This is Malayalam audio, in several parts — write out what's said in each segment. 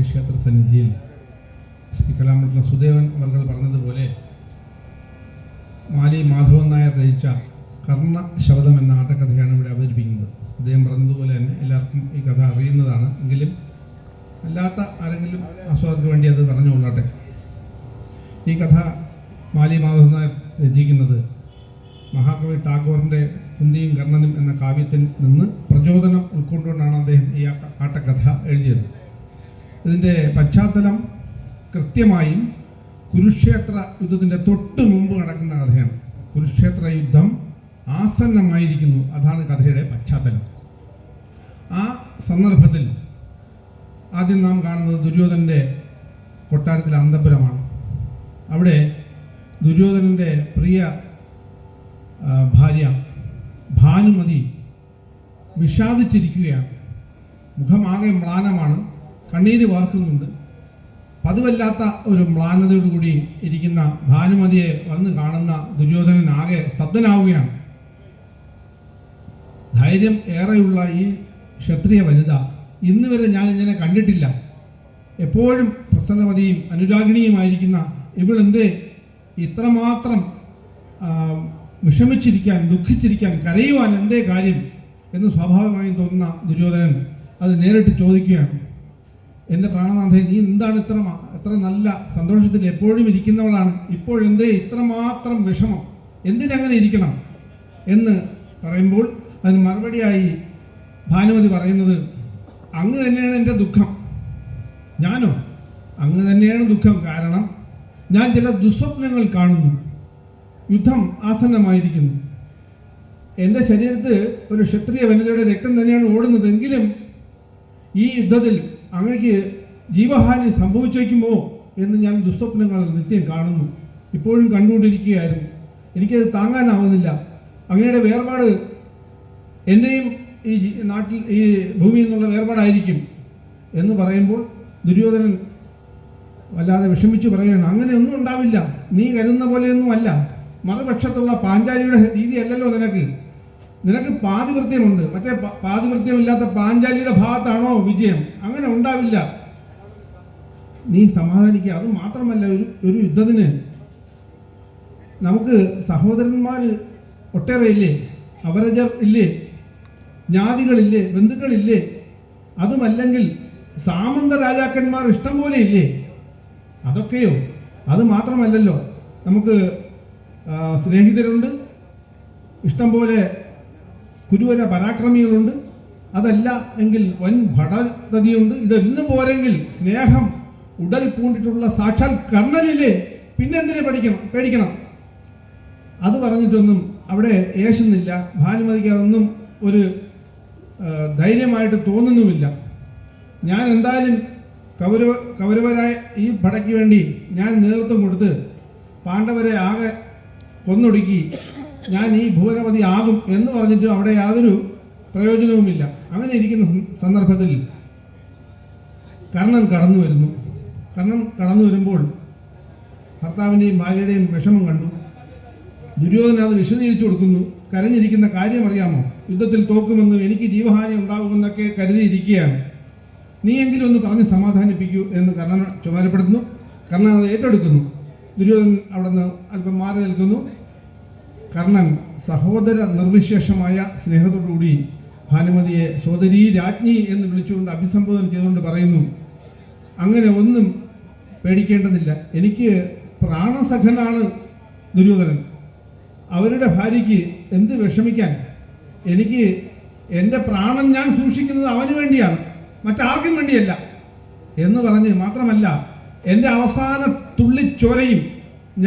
ക്ഷേത്ര സന്നിധിയിൽ ശ്രീ കലാമണ്ഡല സുദേവൻ അവർ പറഞ്ഞതുപോലെ മാലി മാധവൻ നായർ രചിച്ച കർണശബദം എന്ന ആട്ടക്കഥയാണ് ഇവിടെ അവതരിപ്പിക്കുന്നത്. അദ്ദേഹം പറഞ്ഞതുപോലെ തന്നെ എല്ലാവർക്കും ഈ കഥ അറിയുന്നതാണ്. എങ്കിലും അല്ലാത്ത ആരെങ്കിലും ആസ്വാദകർക്ക് വേണ്ടി അത് പറഞ്ഞുകൊള്ളട്ടെ. ഈ കഥ മാലി മാധവൻ നായർ രചിക്കുന്നത് മഹാകവി ടാഗോറിൻ്റെ കുന്തിയും കർണനും എന്ന കാവ്യത്തിൽ നിന്ന് പ്രചോദനം ഉൾക്കൊണ്ടുകൊണ്ടാണ് അദ്ദേഹം ഈ ആട്ടക്കഥ എഴുതിയത്. ഇതിൻ്റെ പശ്ചാത്തലം കൃത്യമായും കുരുക്ഷേത്ര യുദ്ധത്തിൻ്റെ തൊട്ട് മുമ്പ് നടക്കുന്ന കഥയാണ്. കുരുക്ഷേത്ര യുദ്ധം ആസന്നമായിരിക്കുന്നു, അതാണ് കഥയുടെ പശ്ചാത്തലം. ആ സന്ദർഭത്തിൽ ആദ്യം നാം കാണുന്നത് ദുര്യോധനൻ്റെ കൊട്ടാരത്തിലെ അന്തഃപുരമാണ്. അവിടെ ദുര്യോധനൻ്റെ പ്രിയ ഭാര്യ ഭാനുമതി വിഷാദിച്ചിരിക്കുകയാണ്. മുഖമാകെ മ്ലാനമാണ്, കണ്ണീര് വാർക്കുന്നുണ്ട്. പതിവല്ലാത്ത ഒരു മ്ലാനതയോടുകൂടി ഇരിക്കുന്ന ഭാനുമതിയെ വന്ന് കാണുന്ന ദുര്യോധനൻ ആകെ സ്തബ്ധനാവുകയാണ്. ധൈര്യം ഏറെയുള്ള ഈ ക്ഷത്രിയ വനിത ഇന്ന് വരെ ഞാൻ ഇങ്ങനെ കണ്ടിട്ടില്ല. എപ്പോഴും പ്രസന്നവതിയും അനുരാഗിണിയുമായിരിക്കുന്ന ഇവളെന്തേ ഇത്രമാത്രം വിഷമിച്ചിരിക്കാൻ, ദുഃഖിച്ചിരിക്കാൻ, കരയുവാൻ എന്തേ കാര്യം എന്ന് സ്വാഭാവികമായും തോന്നുന്ന ദുര്യോധനൻ അത് നേരിട്ട് ചോദിക്കുകയാണ്. എൻ്റെ പ്രാണനാഥൻ, നീ എന്താണ് എത്ര നല്ല സന്തോഷത്തിൽ എപ്പോഴും ഇരിക്കുന്നവളാണ്, ഇപ്പോഴെന്തേ ഇത്രമാത്രം വിഷമം, എന്തിനങ്ങനെ ഇരിക്കണം എന്ന് പറയുമ്പോൾ അതിന് മറുപടിയായി ഭാനുമതി പറയുന്നത്, അങ്ങ് തന്നെയാണ് എൻ്റെ ദുഃഖം. ഞാനോ? അങ്ങ് തന്നെയാണ് ദുഃഖം. കാരണം ഞാൻ ചില ദുസ്വപ്നങ്ങൾ കാണുന്നു. യുദ്ധം ആസന്നമായിരിക്കുന്നു. എൻ്റെ ശരീരത്ത് ഒരു ക്ഷത്രിയ വനിതയുടെ രക്തം തന്നെയാണ് ഓടുന്നതെങ്കിലും ഈ യുദ്ധത്തിൽ അങ്ങക്ക് ജീവഹാനി സംഭവിച്ചേക്കുമോ എന്ന് ഞാൻ ദുസ്വപ്നങ്ങൾ നിത്യം കാണുന്നു. ഇപ്പോഴും കണ്ടുകൊണ്ടിരിക്കുകയായിരുന്നു. എനിക്കത് താങ്ങാനാവുന്നില്ല. അങ്ങയുടെ വേർപാട് എൻ്റെയും ഈ നാട്ടിൽ, ഈ ഭൂമിയിൽ നിന്നുള്ള വേർപാടായിരിക്കും എന്ന് പറയുമ്പോൾ ദുര്യോധനൻ വല്ലാതെ വിഷമിച്ച് പറയുകയാണ്, അങ്ങനെയൊന്നും ഉണ്ടാവില്ല, നീ കരുതുന്ന പോലെയൊന്നും അല്ല. മറുപക്ഷത്തുള്ള പാഞ്ചാലിയുടെ രീതിയല്ലല്ലോ നിനക്ക് പാതിവൃത്യമുണ്ട്. മറ്റേ പാതിവൃത്യമില്ലാത്ത പാഞ്ചാലിയുടെ ഭാഗത്താണോ വിജയം? അങ്ങനെ ഉണ്ടാവില്ല. നീ സമാധാനിക്കുക. അത് മാത്രമല്ല, ഒരു യുദ്ധത്തിന് നമുക്ക് സഹോദരന്മാർ ഒട്ടേറെ ഇല്ലേ, അവരജർ ഇല്ലേ, ജ്ഞാതികളില്ലേ, ബന്ധുക്കളില്ലേ? അതുമല്ലെങ്കിൽ സാമന്ത രാജാക്കന്മാർ ഇഷ്ടം പോലെ ഇല്ലേ? അതൊക്കെയോ? അത് മാത്രമല്ലല്ലോ, നമുക്ക് സ്നേഹിതരുണ്ട്, ഇഷ്ടം പോലെ കുരുവര പരാക്രമികളുണ്ട്. അതല്ല എങ്കിൽ വൻ ഭടതതിയുണ്ട്. ഇതൊന്നും പോരെങ്കിൽ സ്നേഹം ഉടൽ പൂണ്ടിട്ടുള്ള സാക്ഷാൽ കർണനില്ലേ, പിന്നെന്തിനെ പേടിക്കണം? അത് പറഞ്ഞിട്ടൊന്നും അവിടെ യേശുന്നില്ല. ഭാനുമതിക്ക് അതൊന്നും ഒരു ധൈര്യമായിട്ട് തോന്നുന്നുമില്ല. ഞാൻ എന്തായാലും കൗരവരായ ഈ പടയ്ക്ക് വേണ്ടി ഞാൻ നേതൃത്വം കൊടുത്ത് പാണ്ഡവരെ ആകെ കൊന്നൊടുക്കി ഞാൻ ഈ ഭുവനപതി ആകും എന്ന് പറഞ്ഞിട്ട് അവിടെ യാതൊരു പ്രയോജനവുമില്ല. അങ്ങനെ ഇരിക്കുന്ന സന്ദർഭത്തിൽ കർണൻ കടന്നു വരുന്നു. കർണൻ കടന്നു വരുമ്പോൾ ഭർത്താവിൻ്റെയും ഭാര്യയുടെയും വിഷമം കണ്ടു. ദുര്യോധന അത് വിശദീകരിച്ചു കൊടുക്കുന്നു. കരഞ്ഞിരിക്കുന്ന കാര്യം അറിയാമോ? യുദ്ധത്തിൽ തോക്കുമെന്നും എനിക്ക് ജീവഹാനി ഉണ്ടാകുമെന്നൊക്കെ കരുതിയിരിക്കുകയാണ്. നീയെങ്കിലും ഒന്ന് പറഞ്ഞ് സമാധാനിപ്പിക്കൂ എന്ന് കർണൻ ചുമതലപ്പെടുത്തുന്നു. കർണൻ അത് ഏറ്റെടുക്കുന്നു. ദുര്യോധനൻ അവിടെ നിന്ന് അല്പം മാറി നിൽക്കുന്നു. കർണൻ സഹോദര നിർവിശേഷമായ സ്നേഹത്തോടുകൂടി ഭാനുമതിയെ സോദരീ രാജ്ഞി എന്ന് വിളിച്ചുകൊണ്ട് അഭിസംബോധന ചെയ്തുകൊണ്ട് പറയുന്നു, അങ്ങനെ ഒന്നും പേടിക്കേണ്ടതില്ല. എനിക്ക് പ്രാണസഖനാണ് ദുര്യോധനൻ. അവരുടെ ഭാര്യയ്ക്ക് എന്ത് വിഷമിക്കാൻ? എനിക്ക് എൻ്റെ പ്രാണൻ ഞാൻ സൂക്ഷിക്കുന്നത് അവന് വേണ്ടിയാണ്, മറ്റാർക്കും വേണ്ടിയല്ല എന്ന് പറഞ്ഞ് മാത്രമല്ല, എൻ്റെ അവസാന തുള്ളിച്ചോരയും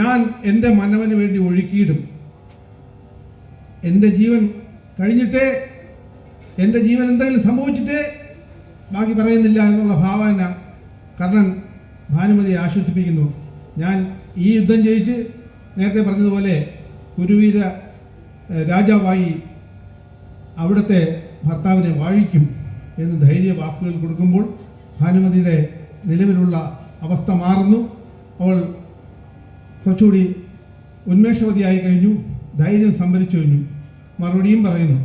ഞാൻ എൻ്റെ മനവന് വേണ്ടി ഒഴുക്കിയിടും. എൻ്റെ ജീവൻ കഴിഞ്ഞിട്ടേ, എൻ്റെ ജീവൻ എന്തെങ്കിലും സംഭവിച്ചിട്ടേ ബാക്കി പറയുന്നില്ല എന്നുള്ള ഭാവന കർണൻ ഭാനുമതിയെ ആശ്വസിപ്പിക്കുന്നു. ഞാൻ ഈ യുദ്ധം ജയിച്ച് നേരത്തെ പറഞ്ഞതുപോലെ കുരുവീര രാജാവായി അവിടുത്തെ ഭർത്താവിനെ വാഴിക്കും എന്ന് ധൈര്യ വാക്കുകൾ കൊടുക്കുമ്പോൾ ഭാനുമതിയുടെ നിലവിലുള്ള അവസ്ഥ മാറുന്നു. അവൾ കുറച്ചുകൂടി ഉന്മേഷവതിയായി കഴിഞ്ഞു, ധൈര്യം സംഭരിച്ചു കഴിഞ്ഞു. മറുപടിയും പറയുന്നു,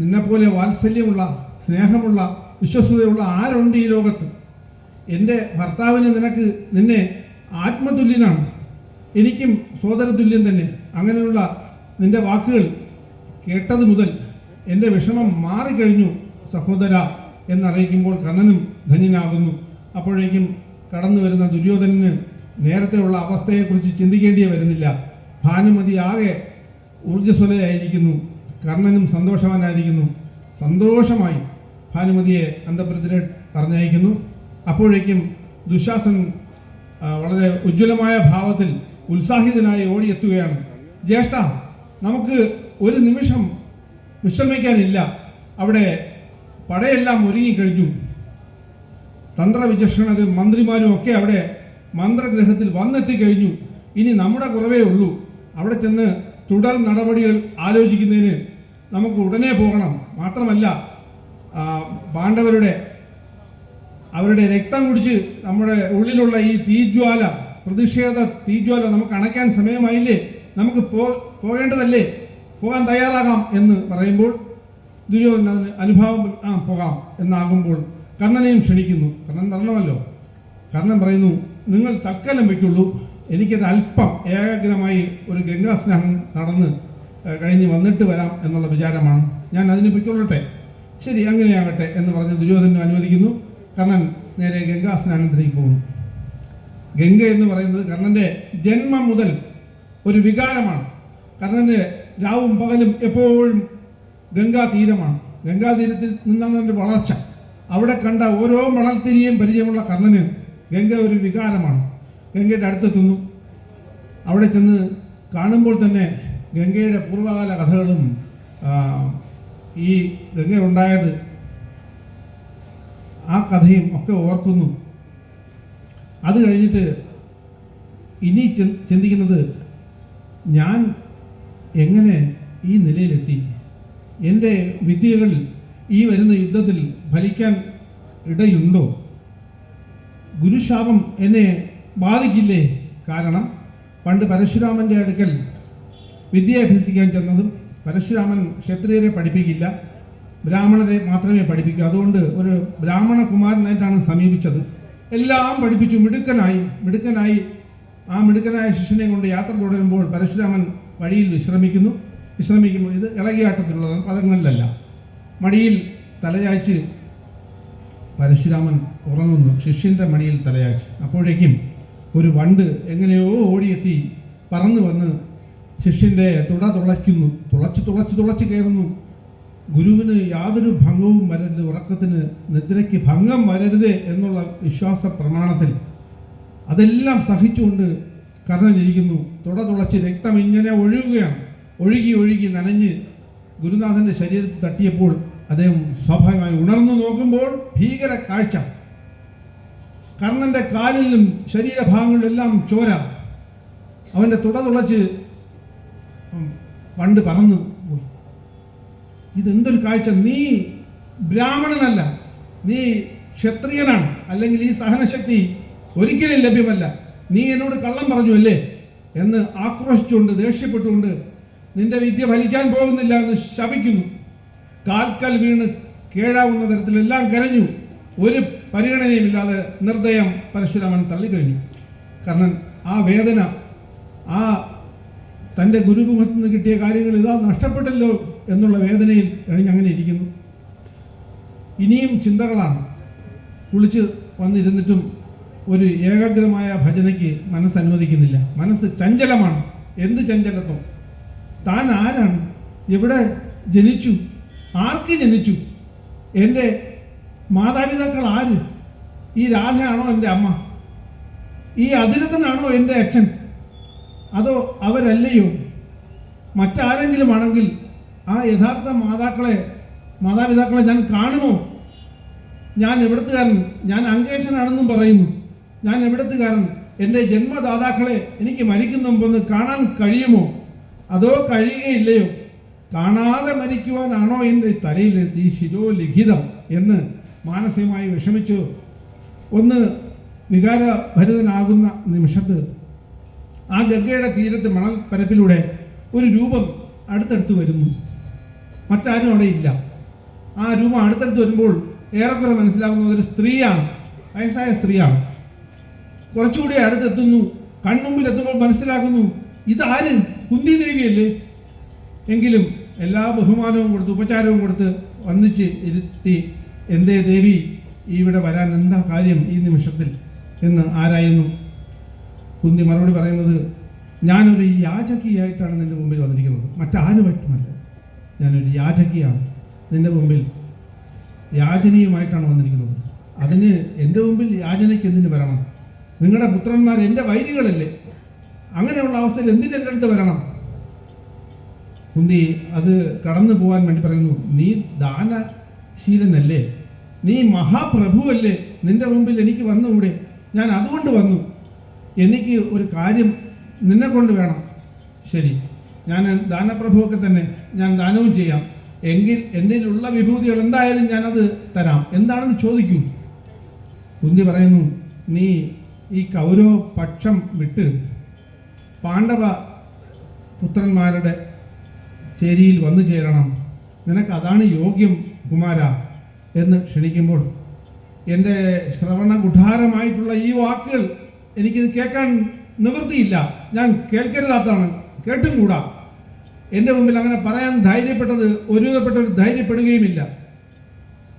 നിന്നെപ്പോലെ വാത്സല്യമുള്ള, സ്നേഹമുള്ള വിശ്വസ്തതയുള്ള ആരുണ്ട് ഈ ലോകത്ത്? എൻ്റെ ഭർത്താവിന് നിന്നെ ആത്മതുല്യനാണ്, എനിക്കും സോദരതുല്യം തന്നെ. അങ്ങനെയുള്ള നിന്റെ വാക്കുകൾ കേട്ടത് മുതൽ എൻ്റെ വിഷമം മാറിക്കഴിഞ്ഞു സഹോദര എന്നറിയിക്കുമ്പോൾ കർണനും ധന്യനാകുന്നു. അപ്പോഴേക്കും കടന്നു വരുന്ന ദുര്യോധനന് നേരത്തെയുള്ള അവസ്ഥയെക്കുറിച്ച് ചിന്തിക്കേണ്ടി വരുന്നില്ല. ഭാനുമതി ആകെ ഊർജ്ജസ്വലയായിരിക്കുന്നു, കർണനും സന്തോഷവാനായിരിക്കുന്നു. സന്തോഷമായി ഭാനുമതിയെ അന്തഃപുരത്തിലേക്ക് പറഞ്ഞയക്കുന്നു. അപ്പോഴേക്കും ദുശാസൻ വളരെ ഉജ്ജ്വലമായ ഭാവത്തിൽ ഉത്സാഹിതനായി ഓടിയെത്തുകയാണ്. ജ്യേഷ്ഠ, നമുക്ക് ഒരു നിമിഷം വിശ്രമിക്കാനില്ല. അവിടെ പടയെല്ലാം ഒരുങ്ങിക്കഴിഞ്ഞു. തന്ത്രവിചക്ഷണരും മന്ത്രിമാരും ഒക്കെ അവിടെ മന്ത്രഗ്രഹത്തിൽ വന്നെത്തിക്കഴിഞ്ഞു. ഇനി നമ്മുടെ കുറവേ ഉള്ളൂ. അവിടെ ചെന്ന് തുടർ നടപടികൾ ആലോചിക്കുന്നതിന് നമുക്ക് ഉടനെ പോകണം. മാത്രമല്ല, അവരുടെ രക്തം കുടിച്ച് നമ്മുടെ ഉള്ളിലുള്ള ഈ തീജ്വാല, പ്രതിഷേധ തീജ്വാല നമുക്ക് അണയ്ക്കാൻ സമയമായില്ലേ? നമുക്ക് പോകേണ്ടതല്ലേ? പോകാൻ തയ്യാറാകാം എന്ന് പറയുമ്പോൾ ദുര്യോധന അനുഭാവം പോകാം എന്നാകുമ്പോൾ കർണനെയും ക്ഷണിക്കുന്നു. കർണൻ പറഞ്ഞമല്ലോ. കർണൻ പറയുന്നു, നിങ്ങൾ തൽക്കാലം വയ്ക്കുള്ളൂ, എനിക്കത് അല്പം ഏകാഗ്രമായി ഒരു ഗംഗാസ്നാനം നടന്ന് കഴിഞ്ഞ് വന്നിട്ട് വരാം എന്നുള്ള വിചാരമാണ്. ഞാൻ അതിന് പൊയ്ക്കൊള്ളട്ടെ. ശരി, അങ്ങനെയാകട്ടെ എന്ന് പറഞ്ഞ് ദുര്യോധനനും അനുവദിക്കുന്നു. കർണൻ നേരെ ഗംഗാസ്നാനത്തിലേക്ക് പോകുന്നു. ഗംഗ എന്ന് പറയുന്നത് കർണൻ്റെ ജന്മം മുതൽ ഒരു വികാരമാണ്. കർണൻ്റെ രാവും പകലും എപ്പോഴും ഗംഗാതീരമാണ്. ഗംഗാതീരത്തിൽ നിന്നാണ് എൻ്റെ വളർച്ച. അവിടെ കണ്ട ഓരോ മണൽത്തിരിയും പരിചയമുള്ള കർണന് ഗംഗ ഒരു വികാരമാണ്. ഗംഗയുടെ അടുത്തെത്തുന്നു. അവിടെ ചെന്ന് കാണുമ്പോൾ തന്നെ ഗംഗയുടെ പൂർവ്വകാല കഥകളും ഈ ഗംഗ ഉണ്ടായത് ആ കഥയും ഒക്കെ ഓർക്കുന്നു. അത് കഴിഞ്ഞിട്ട് ഇനി ചിന്തിക്കുന്നത്, ഞാൻ എങ്ങനെ ഈ നിലയിലെത്തി? എൻ്റെ വിദ്യകൾ ഈ വരുന്ന യുദ്ധത്തിൽ ഫലിക്കാൻ ഇടയുണ്ടോ? ഗുരുശാപം എന്നെ ബാധിക്കില്ലേ? കാരണം പണ്ട് പരശുരാമൻ്റെ അടുക്കൽ വിദ്യ അഭ്യസിക്കാൻ ചെന്നതും പരശുരാമൻ ക്ഷത്രിയരെ പഠിപ്പിക്കില്ല, ബ്രാഹ്മണരെ മാത്രമേ പഠിപ്പിക്കൂ. അതുകൊണ്ട് ഒരു ബ്രാഹ്മണ കുമാരനായിട്ടാണ് സമീപിച്ചത്. എല്ലാം പഠിപ്പിച്ചു. മിടുക്കനായി ആ മിടുക്കനായ ശിഷ്യനെ കൊണ്ട് യാത്ര തുടരുമ്പോൾ പരശുരാമൻ വഴിയിൽ വിശ്രമിക്കുമ്പോൾ ഇത് ഇളകിയാട്ടത്തിലുള്ള പദങ്ങളിലല്ല, മടിയിൽ തലയാഴ്ച് പരശുരാമൻ ഉറങ്ങുന്നു. ശിഷ്യൻ്റെ മടിയിൽ തലയാഴ്ച. അപ്പോഴേക്കും ഒരു വണ്ട് എങ്ങനെയോ ഓടിയെത്തി പറന്നു വന്ന് ശിഷ്യൻ്റെ തുട തുളയ്ക്കുന്നു. തുളച്ച് കയറുന്നു. ഗുരുവിന് യാതൊരു ഭംഗവും വരരുത്, ഉറക്കത്തിന് നിദ്രയ്ക്ക് ഭംഗം വരരുത് എന്നുള്ള വിശ്വാസ പ്രമാണത്തിൽ അതെല്ലാം സഹിച്ചുകൊണ്ട് കർണനിരിക്കുന്നു. തുളച്ച് രക്തം ഇങ്ങനെ ഒഴുകുകയാണ്. ഒഴുകി നനഞ്ഞ് ഗുരുനാഥൻ്റെ ശരീരത്തിൽ തട്ടിയപ്പോൾ അദ്ദേഹം സ്വാഭാവികമായി ഉണർന്നു നോക്കുമ്പോൾ ഭീകര കാഴ്ച. കർണൻ്റെ കാലിലും ശരീരഭാഗങ്ങളിലെല്ലാം ചോര. അവൻ്റെ തുളച്ച് വണ്ട് പറന്നു പോയി. ഇതെന്തൊരു കാഴ്ച! നീ ബ്രാഹ്മണനല്ല, നീ ക്ഷത്രിയനാണ്, അല്ലെങ്കിൽ ഈ സഹനശക്തി ഒരിക്കലും ലഭ്യമല്ല. നീ എന്നോട് കള്ളം പറഞ്ഞു അല്ലേ എന്ന് ആക്രോശിച്ചുകൊണ്ട് ദേഷ്യപ്പെട്ടുകൊണ്ട് നിന്റെ വിദ്യ ഫലിക്കാൻ പോകുന്നില്ല എന്ന് ശപിക്കുന്നു. കാൽക്കൽ വീണ് കേഴാവുന്ന തരത്തിലെല്ലാം കരഞ്ഞു. ഒരു പരിഗണനയുമില്ലാതെ നിർദ്ദയം പരശുരാമൻ തള്ളിക്കഴിഞ്ഞു. കർണൻ ആ വേദന, ആ തൻ്റെ ഗുരുമുഖത്ത് നിന്ന് കിട്ടിയ കാര്യങ്ങൾ ഇതാ നഷ്ടപ്പെട്ടല്ലോ എന്നുള്ള വേദനയിൽ കഴിഞ്ഞങ്ങനെ ഇരിക്കുന്നു. ഇനിയും ചിന്തകളാണ്. കുളിച്ച് വന്നിരുന്നിട്ടും ഒരു ഏകാഗ്രമായ ഭജനയ്ക്ക് മനസ്സ് അനുവദിക്കുന്നില്ല. മനസ്സ് ചഞ്ചലമാണ്. എന്ത് ചഞ്ചലത്വം! താൻ ആരാണ്? എവിടെ ജനിച്ചു? ആർക്ക് ജനിച്ചു? എൻ്റെ മാതാപിതാക്കൾ ആര്? ഈ രാധയാണോ എൻ്റെ അമ്മ? ഈ അതിരഥനാണോ എൻ്റെ അച്ഛൻ? അതോ അവരല്ലയോ? മറ്റാരെങ്കിലും ആണെങ്കിൽ ആ യഥാർത്ഥ മാതാപിതാക്കളെ ഞാൻ കാണുമോ? ഞാൻ എവിടത്തുകാരൻ? ഞാൻ അങ്കേശനാണെന്നും പറയുന്നു. ഞാൻ എവിടത്തുകാരൻ? എൻ്റെ ജന്മദാതാക്കളെ എനിക്ക് മരിക്കുന്ന മുമ്പൊന്ന് കാണാൻ കഴിയുമോ? അതോ കഴിയുകയില്ലയോ? കാണാതെ മരിക്കുവാനാണോ എൻ്റെ തലയിലെഴുത്തി ശിരോലിഖിതം എന്ന് മാനസികമായി വിഷമിച്ചു ഒന്ന് വികാരഭരിതനാകുന്ന നിമിഷത്ത് ആ ഗംഗയുടെ തീരത്ത് മണൽ പരപ്പിലൂടെ ഒരു രൂപം അടുത്തടുത്ത് വരുന്നു. മറ്റാരും അവിടെ ഇല്ല. ആ രൂപം അടുത്തടുത്ത് വരുമ്പോൾ ഏറെക്കുറെ മനസ്സിലാകുന്നത് ഒരു സ്ത്രീയാണ്, വയസ്സായ സ്ത്രീയാണ്. കുറച്ചുകൂടി അടുത്തെത്തുന്നു, കൺമുമ്പിൽ എത്തുമ്പോൾ മനസ്സിലാക്കുന്നു ഇതാര്, കുന്തി ദേവിയല്ലേ. എങ്കിലും എല്ലാ ബഹുമാനവും കൊടുത്ത് ഉപചാരവും കൊടുത്ത് വന്നിച്ച് ഇരുത്തി, എന്തേ ദേവി ഇവിടെ വരാൻ എന്താ കാര്യം ഈ നിമിഷത്തിൽ എന്ന് ആരായുന്നു. കുന്തി മറുപടി പറയുന്നത്, ഞാനൊരു യാചകിയായിട്ടാണ് നിന്റെ മുമ്പിൽ വന്നിരിക്കുന്നത്, മറ്റാരുമായിട്ടുമല്ല. ഞാനൊരു യാചകിയാണ്, നിന്റെ മുമ്പിൽ യാചനയുമായിട്ടാണ് വന്നിരിക്കുന്നത്. അതിന് എൻ്റെ മുമ്പിൽ യാചനയ്ക്ക് എന്തിനു വരണം? നിങ്ങളുടെ പുത്രന്മാർ എൻ്റെ വൈരികളല്ലേ, അങ്ങനെയുള്ള അവസ്ഥയിൽ എന്തിന് എൻ്റെ അടുത്ത് വരണം? കുന്തി അത് കടന്നു പോകാൻ വേണ്ടി പറയുന്നു, നീ ദാനശീലനല്ലേ, നീ മഹാപ്രഭുവല്ലേ, നിന്റെ മുമ്പിൽ എനിക്ക് വന്നുകൂടെ? ഞാൻ അതുകൊണ്ട് വന്നു, എനിക്ക് ഒരു കാര്യം നിന്നെ കൊണ്ട് വേണം. ശരി, ഞാൻ ദാനപ്രഭുവൊക്കെ തന്നെ, ഞാൻ ദാനവും ചെയ്യാം. എങ്കിൽ എൻ്റെ ഉള്ള വിഭൂതികൾ എന്തായാലും ഞാനത് തരാം. എന്താണെന്ന് ചോദിക്കൂ. കുന്തി പറയുന്നു, നീ ഈ കൗരവ പക്ഷം വിട്ട് പാണ്ഡവ പുത്രന്മാരുടെ ചേരിയിൽ വന്നു ചേരണം, നിനക്ക് അതാണ് യോഗ്യം കുമാര എന്ന് ക്ഷണിക്കുമ്പോൾ എൻ്റെ ശ്രവണ ഗുഢാരമായിട്ടുള്ള ഈ വാക്കുകൾ എനിക്കിത് കേൾക്കാൻ നിവൃത്തിയില്ല. ഞാൻ കേൾക്കരുതാത്താണ്, കേട്ടും കൂടാ. എൻ്റെ മുമ്പിൽ അങ്ങനെ പറയാൻ ധൈര്യപ്പെട്ടത് ഒരുവിധപ്പെട്ടവർ ധൈര്യപ്പെടുകയുമില്ല.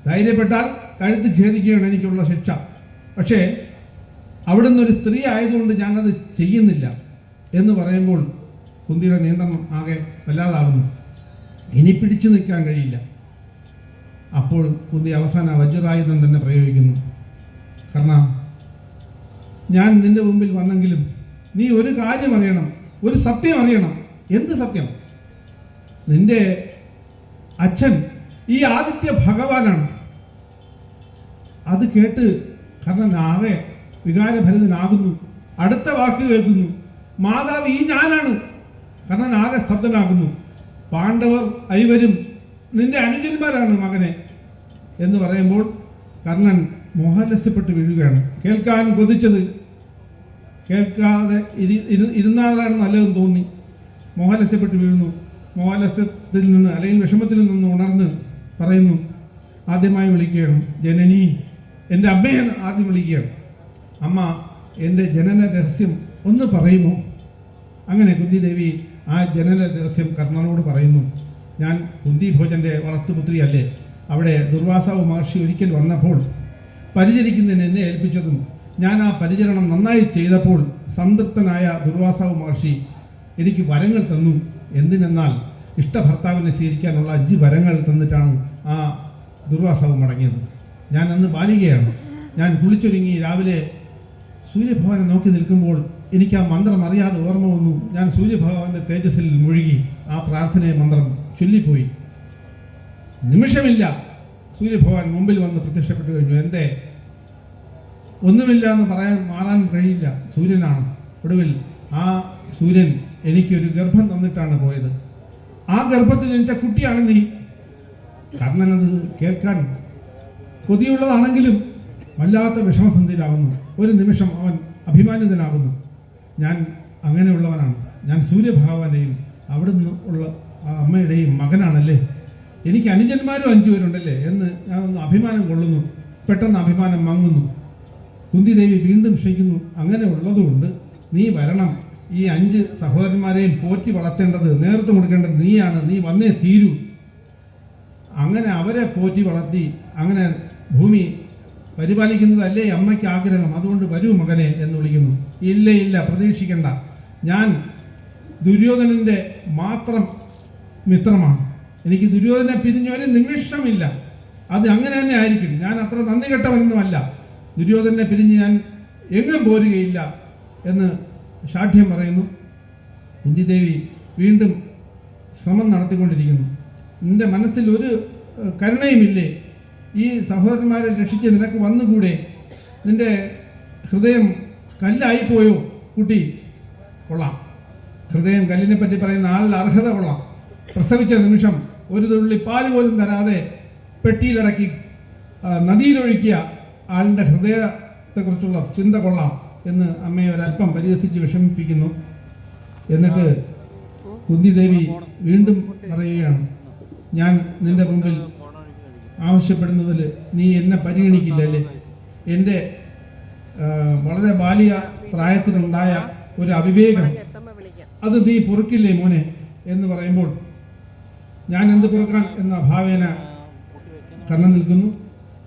ധൈര്യപ്പെട്ടാൽ കഴുത്ത് ഛേദിക്കുകയാണ് എനിക്കുള്ള ശിക്ഷ. പക്ഷേ അവിടുന്ന് ഒരു സ്ത്രീ ആയതുകൊണ്ട് ഞാനത് ചെയ്യുന്നില്ല എന്ന് പറയുമ്പോൾ കുന്തിയുടെ നിയന്ത്രണം ആകെ വല്ലാതാകുന്നു. ഇനി പിടിച്ചു നിൽക്കാൻ കഴിയില്ല. അപ്പോൾ കുന്തി അവസാന വജ്രായുധം തന്നെ പ്രയോഗിക്കുന്നു. കാരണം ഞാൻ നിന്റെ മുമ്പിൽ വന്നെങ്കിലും നീ ഒരു കാര്യം അറിയണം, ഒരു സത്യം അറിയണം. എന്ത് സത്യം? നിന്റെ അച്ഛൻ ഈ ആദിത്യ ഭഗവാനാണ്. അത് കേട്ട് കർണൻ ആകെ വികാരഭരിതനാകുന്നു. അടുത്ത വാക്ക് കേൾക്കുന്നു, മാതാവ് ഈ ഞാനാണ്. കർണൻ ആകെ സ്തബ്ധനാകുന്നു. പാണ്ഡവർ ഐവരും നിന്റെ അനുജന്മാരാണ് മകനെ എന്ന് പറയുമ്പോൾ കർണൻ മോഹലസ്യപ്പെട്ട് വീഴുകയാണ്. കേൾക്കാൻ കൊതിച്ചത് കേൾക്കാതെ ഇരുന്നാലാണ് നല്ലതെന്ന് തോന്നി. മോഹലസ്യപ്പെട്ട് വീഴുന്നു. മോഹലസ്യത്തിൽ നിന്ന് അല്ലെങ്കിൽ വിഷമത്തിൽ നിന്ന് ഉണർന്ന് പറയുന്നു, ആദ്യമായി വിളിക്കുകയാണ്, ജനനി, എൻ്റെ അമ്മയെ ആദ്യം വിളിക്കുകയാണ്. അമ്മ, എൻ്റെ ജനന രഹസ്യം ഒന്ന് പറയുമോ? അങ്ങനെ കുന്തിദേവി ആ ജനന രഹസ്യം കർണനോട് പറയുന്നു. ഞാൻ കുന്തിഭോജൻ്റെ വളർത്തുപുത്രിയല്ലേ. അവിടെ ദുർവാസാവ് മഹർഷി ഒരിക്കൽ വന്നപ്പോൾ പരിചരിക്കുന്നതിന് എന്നെ ഏൽപ്പിച്ചതും ഞാൻ ആ പരിചരണം നന്നായി ചെയ്തപ്പോൾ സംതൃപ്തനായ ദുർവാസാവ് മഹർഷി എനിക്ക് വരങ്ങൾ തന്നു. എന്തിനെന്നാൽ ഇഷ്ടഭർത്താവിനെ സ്വീകരിക്കാനുള്ള 5 വരങ്ങൾ തന്നിട്ടാണ് ആ ദുർവാസാവ് മടങ്ങിയത്. ഞാൻ അന്ന് ബാലികയാണ്. ഞാൻ കുളിച്ചൊരുങ്ങി രാവിലെ സൂര്യഭഗവാനെ നോക്കി നിൽക്കുമ്പോൾ എനിക്ക് ആ മന്ത്രം അറിയാതെ ഓർമ്മ വന്നു. ഞാൻ സൂര്യഭഗവാന്റെ തേജസ്സിൽ മുഴുകി ആ പ്രാർത്ഥനയെ മന്ത്രം ചൊല്ലിപ്പോയി. നിമിഷമില്ല, സൂര്യഭഗവാൻ മുമ്പിൽ വന്ന് പ്രത്യക്ഷപ്പെട്ടു കഴിഞ്ഞു. എന്തേ? ഒന്നുമില്ല എന്ന് മാറാൻ കഴിയില്ല, സൂര്യനാണ്. ഒടുവിൽ ആ സൂര്യൻ എനിക്കൊരു ഗർഭം തന്നിട്ടാണ് പോയത്. ആ ഗർഭത്തിൽ ജനിച്ച കുട്ടിയാണ് നീ. കർണനത് കേൾക്കാൻ കൊതിയുള്ളതാണെങ്കിലും വല്ലാത്ത വിഷമസന്ധിയിലാകുന്നു. ഒരു നിമിഷം അവൻ അഭിമാനിതനാകുന്നു. ഞാൻ അങ്ങനെയുള്ളവനാണ്. ഞാൻ സൂര്യഭഗവാന്റെയും അവിടുന്ന് ഉള്ള ആ അമ്മയുടെയും മകനാണല്ലേ. എനിക്ക് അനുജന്മാരും 5 പേരുണ്ടല്ലേ എന്ന് ഞാൻ ഒന്ന് അഭിമാനം കൊള്ളുന്നു. പെട്ടെന്ന് അഭിമാനം മങ്ങുന്നു. കുന്തിദേവി വീണ്ടും ക്ഷണിക്കുന്നു, അങ്ങനെ ഉള്ളതുകൊണ്ട് നീ വരണം. ഈ 5 സഹോദരന്മാരെയും പോറ്റി വളർത്തേണ്ടത്, നേതൃത്വം കൊടുക്കേണ്ടത് നീയാണ്. നീ വന്നേ തീരൂ. അങ്ങനെ അവരെ പോറ്റി വളർത്തി അങ്ങനെ ഭൂമി പരിപാലിക്കുന്നതല്ലേ അമ്മയ്ക്ക് ആഗ്രഹം. അതുകൊണ്ട് വരൂ മകനെ എന്ന് വിളിക്കുന്നു. ഇല്ല ഇല്ല, പ്രതീക്ഷിക്കണ്ട. ഞാൻ ദുര്യോധനൻ്റെ മാത്രം മിത്രമാണ്. എനിക്ക് ദുര്യോധനെ പിരിഞ്ഞൊരു നിമിഷമില്ല. അത് അങ്ങനെ തന്നെ ആയിരിക്കും. ഞാൻ അത്ര നന്ദി കെട്ടവനൊന്നുമല്ല. ദുര്യോധനെ പിരിഞ്ഞ് ഞാൻ എങ്ങും പോരുകയില്ല എന്ന് ശാഠ്യം പറയുന്നു. കുന്തിദേവി വീണ്ടും ശ്രമം നടത്തിക്കൊണ്ടിരിക്കുന്നു. നിന്റെ മനസ്സിൽ ഒരു കരുണയുമില്ലേ? ഈ സഹോദരന്മാരെ രക്ഷിച്ച് നിനക്ക് വന്നുകൂടെ? നിന്റെ ഹൃദയം കല്ലായിപ്പോയോ കുട്ടി? കൊള്ളാം, ഹൃദയം കല്ലിനെ പറ്റി പറയുന്ന ആളുടെ അർഹത കൊള്ളാം. പ്രസവിച്ച നിമിഷം ഒരു തുള്ളി പാല് പോലും തരാതെ പെട്ടിയിലടക്കി നദിയിലൊഴുക്കിയ ആളുടെ ഹൃദയത്തെക്കുറിച്ചുള്ള ചിന്ത കൊള്ളാം എന്ന് അമ്മയെ ഒരല്പം പരിഹസിച്ച് വിഷമിപ്പിക്കുന്നു. എന്നിട്ട് കുന്തിദേവി വീണ്ടും പറയുകയാണ്, ഞാൻ നിന്റെ മുമ്പിൽ ആവശ്യപ്പെടുന്നതിൽ നീ എന്നെ പരിഗണിക്കില്ലല്ലേ? എൻ്റെ വളരെ ബാല്യ പ്രായത്തിലുണ്ടായ ഒരു അവിവേകം അത് നീ പൊറുക്കില്ലേ മോനെ എന്ന് പറയുമ്പോൾ ഞാൻ എന്ത് പൊറുക്കാൻ എന്ന ഭാവേന കർണൻ നിൽക്കുന്നു.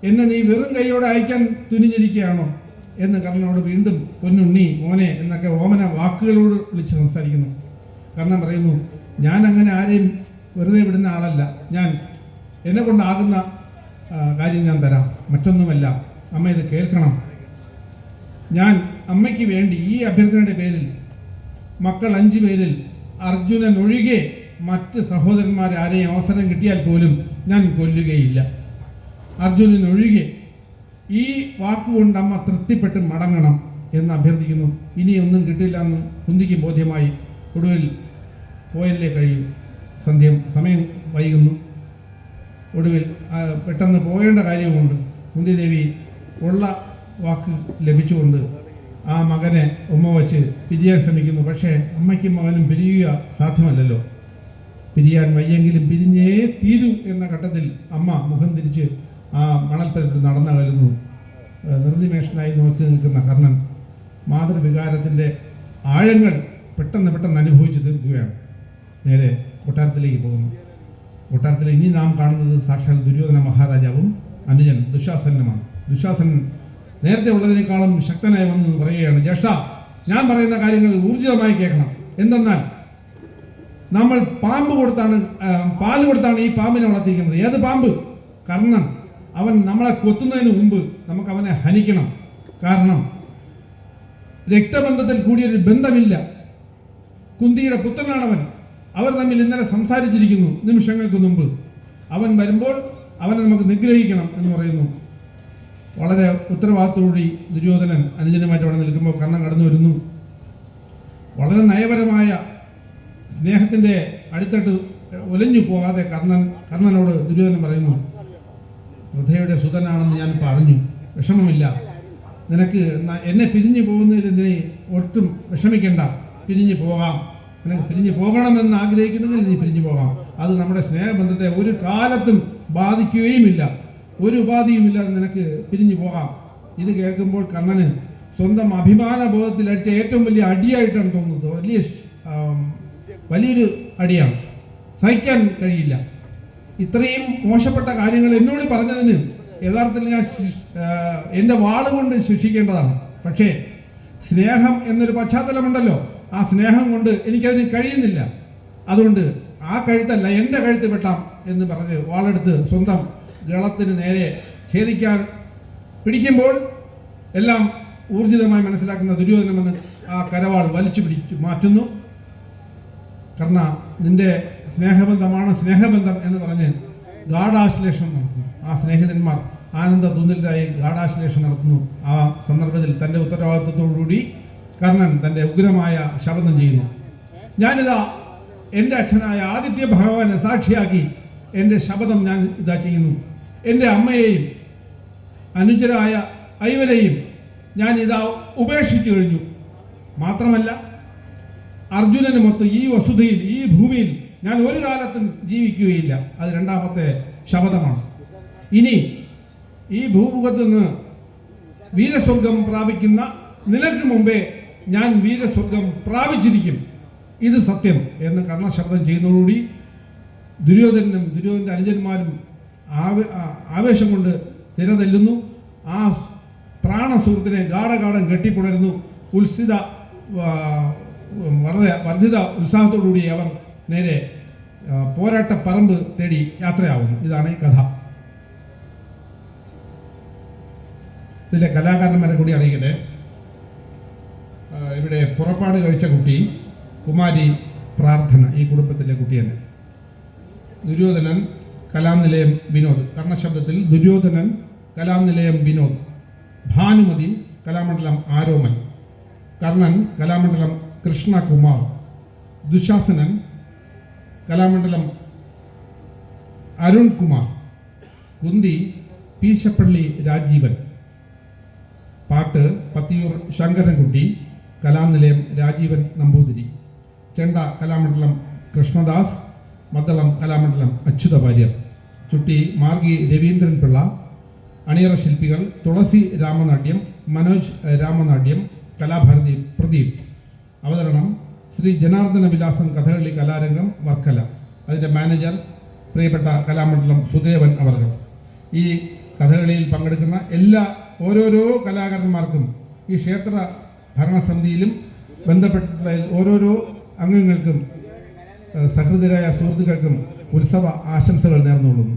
എന്നെ നീ വെറും കൈയോടെ അയക്കാൻ തുനിഞ്ഞിരിക്കുകയാണോ എന്ന് കർണനോട് വീണ്ടും പൊന്നുണ്ണി മോനെ എന്നൊക്കെ ഓമന വാക്കുകളോട് വിളിച്ച് സംസാരിക്കുന്നു. കർണൻ പറയുന്നു, ഞാൻ അങ്ങനെ ആരെയും വെറുതെ വിടുന്ന ആളല്ല. ഞാൻ എന്നെ കൊണ്ടാകുന്ന കാര്യം ഞാൻ തരാം, മറ്റൊന്നുമല്ല. അമ്മ ഇത് കേൾക്കണം. ഞാൻ അമ്മയ്ക്ക് വേണ്ടി ഈ അഭ്യർത്ഥനയുടെ പേരിൽ മക്കൾ 5 പേരിൽ അർജുനൻ ഒഴികെ മറ്റ് സഹോദരന്മാരെ ആരെയും അവസരം കിട്ടിയാൽ പോലും ഞാൻ കൊല്ലുകയില്ല. അർജുനൻ ഒഴികെ. ഈ വാക്കുകൊണ്ട് അമ്മ തൃപ്തിപ്പെട്ട് മടങ്ങണം എന്ന് അഭ്യർത്ഥിക്കുന്നു. ഇനി ഒന്നും കിട്ടില്ല എന്ന് കുന്തിക്ക് ബോധ്യമായി. ഒടുവിൽ പോയല്ലേ കഴിയും. സമയം വൈകുന്നു. ഒടുവിൽ പെട്ടെന്ന് പോകേണ്ട കാര്യവുമുണ്ട്. കുന്തിദേവി ഉള്ള വാക്ക് ലഭിച്ചുകൊണ്ട് ആ മകനെ ഉമ്മ വച്ച് പിരിയാൻ ശ്രമിക്കുന്നു. പക്ഷേ അമ്മയ്ക്കും മകനും പിരിയുക സാധ്യമല്ലല്ലോ. പിരിയാൻ വയ്യെങ്കിലും പിരിഞ്ഞേ തീരൂ എന്ന ഘട്ടത്തിൽ അമ്മ മുഖം തിരിച്ച് ആ മണൽപ്പരപ്പിൽ നടന്നകലുന്നു. നിർനിമേഷനായി നോക്കി നിൽക്കുന്ന കർണൻ മാതൃവികാരത്തിൻ്റെ ആഴങ്ങൾ പെട്ടെന്ന് അനുഭവിച്ച് തീർക്കുകയാണ്. നേരെ കൊട്ടാരത്തിലേക്ക് പോകുന്നു. കൊട്ടാരത്തിൽ ഇനി നാം കാണുന്നത് സാക്ഷാൽ ദുര്യോധന മഹാരാജാവും അനുജൻ ദുശാസനുമാണ്. ദുശാസനൻ നേരത്തെ ഉള്ളതിനേക്കാളും ശക്തനായി വന്നു പറയുകയാണ്, ജ്യേഷ്ഠ, ഞാൻ പറയുന്ന കാര്യങ്ങൾ ഊർജിതമായി കേൾക്കണം. എന്തെന്നാൽ നമ്മൾ പാമ്പ് കൊടുത്താണ് പാല് കൊടുത്താണ് ഈ പാമ്പിനെ വളർത്തിയിരിക്കുന്നത്. ഏത് പാമ്പ്? കർണൻ. അവൻ നമ്മളെ കൊത്തുന്നതിന് മുമ്പ് നമുക്ക് അവനെ ഹനിക്കണം. കാരണം രക്തബന്ധത്തിൽ കൂടിയൊരു ബന്ധമില്ല. കുന്തിയുടെ പുത്രനാണവൻ. അവർ തമ്മിൽ ഇന്നലെ സംസാരിച്ചിരിക്കുന്നു നിമിഷങ്ങൾക്ക് മുമ്പ്. അവൻ വരുമ്പോൾ അവനെ നമുക്ക് നിഗ്രഹിക്കണം എന്ന് പറയുന്നു. വളരെ ഉത്തരവാദിത്തോടുകൂടി ദുര്യോധനൻ അനുജനുമായിട്ട് അവിടെ നിൽക്കുമ്പോൾ കർണൻ കടന്നു വരുന്നു. വളരെ നയപരമായ സ്നേഹത്തിൻ്റെ അടിത്തട്ട് ഒലഞ്ഞു പോകാതെ കർണനോട് ദുര്യോധനൻ പറയുന്നു, വൃഥയുടെ സുതനാണെന്ന് ഞാൻ പറഞ്ഞു, വിഷമമില്ല. നിനക്ക് എന്നെ പിരിഞ്ഞു പോകുന്നതിൽ നീ ഒട്ടും വിഷമിക്കേണ്ട. പിരിഞ്ഞു പോകാം. നിനക്ക് പിരിഞ്ഞു പോകണമെന്ന് ആഗ്രഹിക്കുന്നെങ്കിൽ നീ പിരിഞ്ഞു പോകാം. അത് നമ്മുടെ സ്നേഹബന്ധത്തെ ഒരു കാലത്തും ബാധിക്കുകയുമില്ല. ഒരു ഉപാധിയുമില്ലാതെ നിനക്ക് പിരിഞ്ഞു പോകാം. ഇത് കേൾക്കുമ്പോൾ കർണന് സ്വന്തം അഭിമാന ബോധത്തിൽ അടിച്ച ഏറ്റവും വലിയ അടിയായിട്ടാണ് തോന്നുന്നത്. വലിയൊരു അടിയാണ്. സഹിക്കാൻ കഴിയില്ല. ഇത്രയും മോശപ്പെട്ട കാര്യങ്ങൾ എന്നോട് പറഞ്ഞതിന് യഥാർത്ഥത്തിൽ ഞാൻ എൻ്റെ വാളുകൊണ്ട് ശിക്ഷിക്കേണ്ടതാണ്. പക്ഷേ സ്നേഹം എന്നൊരു പശ്ചാത്തലമുണ്ടല്ലോ, ആ സ്നേഹം കൊണ്ട് എനിക്കതിന് കഴിയുന്നില്ല. അതുകൊണ്ട് ആ കഴുത്തല്ല എൻ്റെ കഴുത്ത് വെട്ടാം എന്ന് പറഞ്ഞ് വാളെടുത്ത് സ്വന്തം ഗളത്തിന് നേരെ ഛേദിക്കാൻ പിടിക്കുമ്പോൾ എല്ലാം ഊർജിതമായി മനസ്സിലാക്കുന്ന ദുര്യോധനമെന്ന് ആ കരവാൾ വലിച്ചു പിടിച്ചു മാറ്റുന്നു. കർണ, നിന്റെ സ്നേഹബന്ധമാണ് സ്നേഹബന്ധം എന്ന് പറഞ്ഞ് ഗാഢാശ്ലേഷണം നടത്തുന്നു. ആ സ്നേഹിതന്മാർ ആനന്ദ തുന്നിലായി ഗാഢാശ്ലേഷണം നടത്തുന്നു. ആ സന്ദർഭത്തിൽ തൻ്റെ ഉത്തരവാദിത്വത്തോടുകൂടി കർണൻ തൻ്റെ ഉഗ്രമായ ശപഥം ചെയ്യുന്നു. ഞാനിതാ എൻ്റെ അച്ഛനായ ആദിത്യ ഭഗവാനെ സാക്ഷിയാക്കി എൻ്റെ ശപഥം ഞാൻ ഇതാ ചെയ്യുന്നു. എൻ്റെ അമ്മയെയും അനുജരായ ഐവരെയും ഞാൻ ഇതാ ഉപേക്ഷിച്ചു കഴിഞ്ഞു. മാത്രമല്ല അർജുനനുമൊത്ത് ഈ വസുധയിൽ ഈ ഭൂമിയിൽ ഞാൻ ഒരു കാലത്തും ജീവിക്കുകയില്ല. അത് രണ്ടാമത്തെ ശപഥമാണ്. ഇനി ഈ ഭൂമുഖത്ത് നിന്ന് വീരസ്വർഗം പ്രാപിക്കുന്ന നിനക്ക് മുമ്പേ ഞാൻ വീരസ്വർഗം പ്രാപിച്ചിരിക്കും. ഇത് സത്യം എന്ന് കർണശബ്ദം ചെയ്യുന്നതോടുകൂടി ദുര്യോധനനും ദുര്യോധനന്റെ അനുജന്മാരും ആവേശം കൊണ്ട് തിരതെല്ലുന്നു. ആ പ്രാണസുഹൃത്തിനെ ഗാഠഗാഠം കെട്ടിപ്പുണരുന്നു. വളരെ വർദ്ധിത ഉത്സാഹത്തോടുകൂടി അവർ നേരെ പോരാട്ട പറമ്പ് തേടി യാത്രയാവുന്നു. ഇതാണ് ഈ കഥ. ഇതിലെ കലാകാരന്മാരെ കൂടി അറിയിക്കട്ടെ. ഇവിടെ പുറപ്പാട് കഴിച്ച കുട്ടി കുമാരി പ്രാർത്ഥന, ഈ കുടുംബത്തിലെ കുട്ടി തന്നെ. ദുര്യോധനൻ കലാനിലയം വിനോദ്, കർണശബ്ദത്തിൽ ദുര്യോധനൻ കലാനിലയം വിനോദ്. ഭാനുമതി കലാമണ്ഡലം ആരോമൻ. കർണൻ കലാമണ്ഡലം കൃഷ്ണകുമാർ. ദുശാസനൻ കലാമണ്ഡലം അരുൺകുമാർ. കുന്തി പീശപ്പള്ളി രാജീവൻ. പാട്ട് പത്തിയൂർ ശങ്കരൻകുട്ടി, കലാനിലയം രാജീവൻ നമ്പൂതിരി. ചെണ്ട കലാമണ്ഡലം കൃഷ്ണദാസ്. മദ്ദളം കലാമണ്ഡലം അച്യുത വാര്യർ. ചുട്ടി മാർഗി രവീന്ദ്രൻ പിള്ള, അണിയറ ശില്പികൾ തുളസി രാമനാട്യം, മനോജ് രാമനാട്യം, കലാഭാരതി പ്രദീപ്. അവതരണം ശ്രീ ജനാർദ്ദന വിലാസം കഥകളി കലാരംഗം വർക്കല. അതിൻ്റെ മാനേജർ പ്രിയപ്പെട്ട കലാമണ്ഡലം സുദേവൻ അവർ. ഈ കഥകളിയിൽ പങ്കെടുക്കുന്ന ഓരോരോ കലാകാരന്മാർക്കും ഈ ക്ഷേത്ര ഭരണസമിതിയിലും ബന്ധപ്പെട്ടിട്ടുള്ള ഓരോരോ അംഗങ്ങൾക്കും സഹൃദയരായ സുഹൃത്തുക്കൾക്കും ഉത്സവ ആശംസകൾ നേർന്നുകൊള്ളുന്നു.